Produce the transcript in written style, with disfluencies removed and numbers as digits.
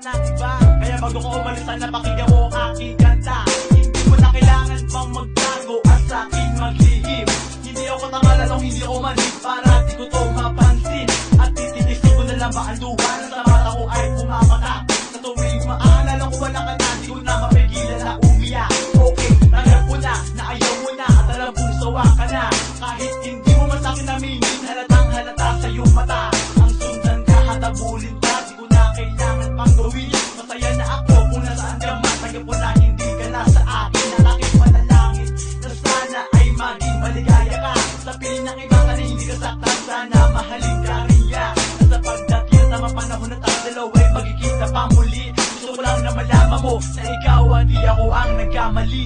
pa ng iba. Kaya bago ko umalis sana pakinggan mo ang aking kanta. Hindi mo na kailangan pang magtago at sa akin maglihim. Hindi ako tanga, lalong hindi ako manhid para di ko to mapansin. At tititisin ko na lang ba ang luha na sa mata ko ay pumapatak. Sa tuwing maaalala ko walang kanta, di ko na mapigilan na umiyak. Okay, tanggap ko na ayaw mo na at alam kong sawa ka na. Kahit hindi mo man sa'kin namingin, halatang halata sa iyong mata. Ang sundan ka, hatabulin ka, di ko na kailangan pang gawin. Masaya na ako kung nasaan ka man, tanggap ko na hindi ka na sa akin. Ang aking panalangin na sana ay maging maligaya ka. Sa piling ng iba ka na hindi ka saktan, sana mahalin ka rin niya. At sa pagdating sa mga panahon na tayo dalawa ay magkikita pa muli. Gusto ko lang na malaman mo na ikaw hindi ako ang nagkamali.